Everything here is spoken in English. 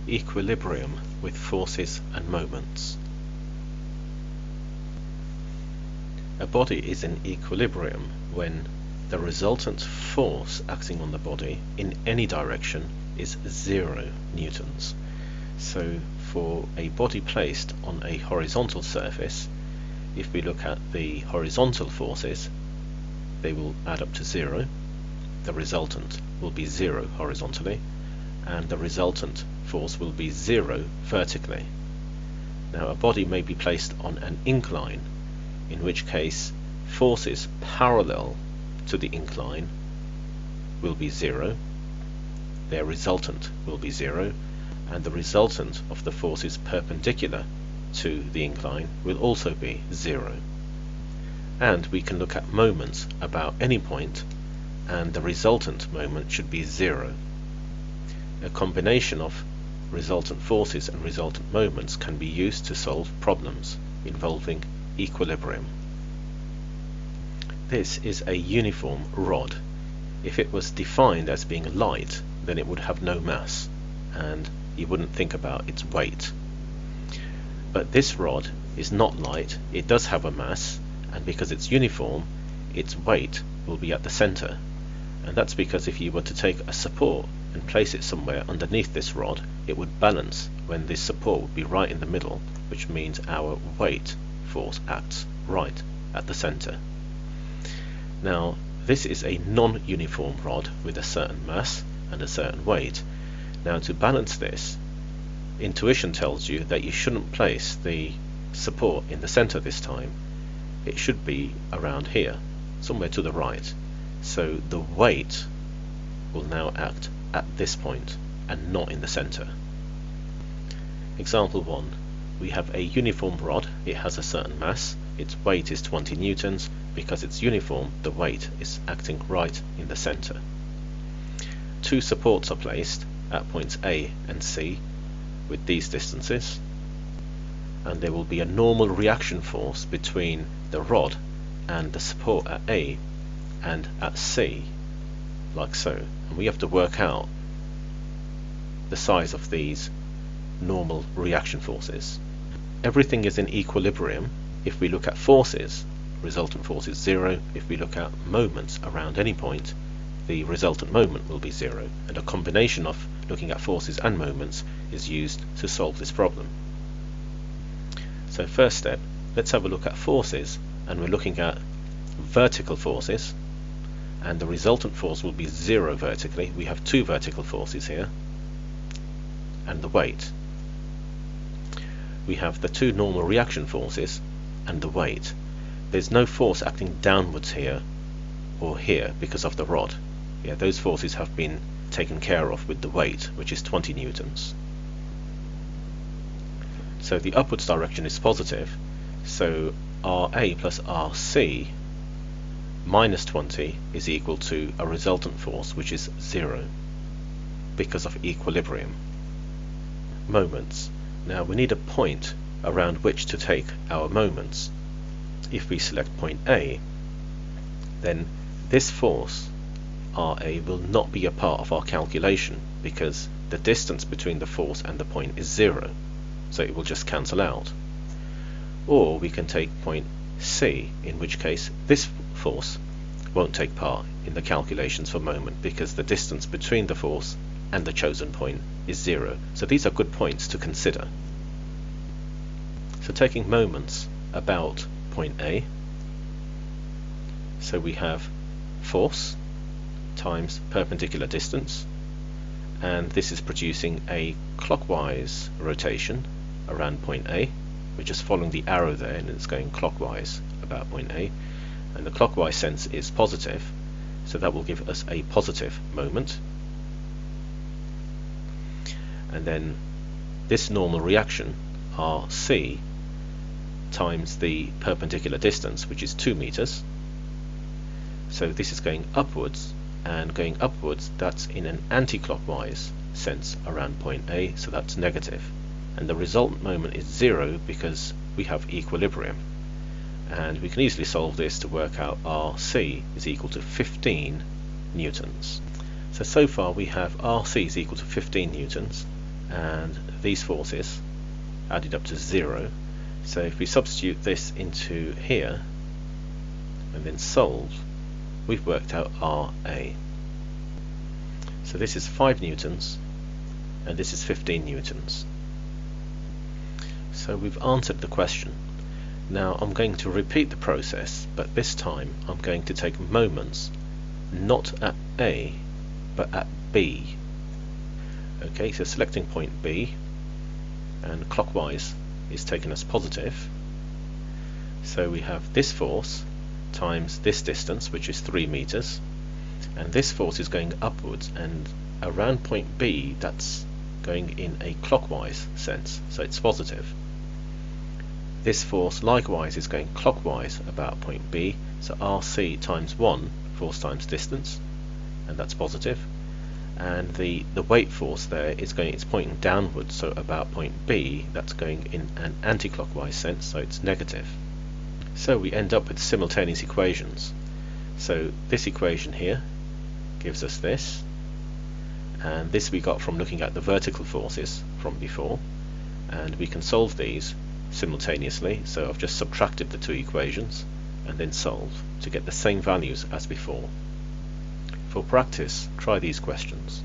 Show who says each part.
Speaker 1: Equilibrium with forces and moments. A body is in equilibrium when the resultant force acting on the body in any direction is 0 newtons. So for a body placed on a horizontal surface, if we look at the horizontal forces, they will add up to 0. The resultant will be 0 horizontally, and the resultant force will be 0 vertically. Now a body may be placed on an incline, in which case forces parallel to the incline will be 0, their resultant will be 0, and the resultant of the forces perpendicular to the incline will also be 0. And we can look at moments about any point, and the resultant moment should be 0. A combination of resultant forces and resultant moments can be used to solve problems involving equilibrium. This is a uniform rod. If it was defined as being light, then it would have no mass, and you wouldn't think about its weight. But this rod is not light, it does have a mass, and because it's uniform, its weight will be at the center. And that's because if you were to take a support and place it somewhere underneath this rod, it would balance when this support would be right in the middle, which means our weight force acts right at the center. Now, this is a non-uniform rod with a certain mass and a certain weight. Now, to balance this, intuition tells you that you shouldn't place the support in the center this time. It should be around here, somewhere to the right. So the weight will now act at this point and not in the center. Example 1. We have a uniform rod. It has a certain mass. Its weight is 20 newtons. Because it's uniform, the weight is acting right in the center. 2 supports are placed at points A and C with these distances, and there will be a normal reaction force between the rod and the support at A and at C, like so. And we have to work out the size of these normal reaction forces. Everything is in equilibrium. If we look at forces, resultant force is 0. If we look at moments around any point, the resultant moment will be 0, and a combination of looking at forces and moments is used to solve this problem. So first step, let's have a look at forces, and we're looking at vertical forces, and the resultant force will be 0 vertically. We have 2 vertical forces here, and the weight. We have the 2 normal reaction forces and the weight. There's no force acting downwards here or here because of the rod. Yeah, those forces have been taken care of with the weight, which is 20 newtons. So the upwards direction is positive, so RA plus RC minus 20 is equal to a resultant force which is 0 because of equilibrium. Moments. Now we need a point around which to take our moments. If we select point A, then this force RA will not be a part of our calculation because the distance between the force and the point is 0, so it will just cancel out. Or we can take point C, in which case this force won't take part in the calculations for moment because the distance between the force and the chosen point is 0. So these are good points to consider. So taking moments about point A, so we have force times perpendicular distance, and this is producing a clockwise rotation around point A. We're just following the arrow there and it's going clockwise about point A, and the clockwise sense is positive, so that will give us a positive moment. And then this normal reaction RC times the perpendicular distance, which is 2 meters. So this is going upwards, and going upwards, that's in an anti-clockwise sense around point A, so that's negative. And the resultant moment is 0 because we have equilibrium. And we can easily solve this to work out RC is equal to 15 newtons. So far we have RC is equal to 15 newtons, and these forces added up to 0. So if we substitute this into here and then solve, we've worked out RA. So this is 5 newtons and this is 15 newtons. So we've answered the question. Now I'm going to repeat the process, but this time I'm going to take moments not at A but at B. Okay, so selecting point B, and clockwise is taken as positive. So we have this force times this distance, which is 3 meters, and this force is going upwards, and around point B that's going in a clockwise sense, so it's positive. This force likewise is going clockwise about point B, so RC times 1, force times distance, and that's positive. And the weight force there is going, it's pointing downwards, so about point B that's going in an anti-clockwise sense, so it's negative. So we end up with simultaneous equations. So this equation here gives us this, and this we got from looking at the vertical forces from before, and we can solve these simultaneously. So I've just subtracted the two equations and then solved to get the same values as before. For practice, try these questions.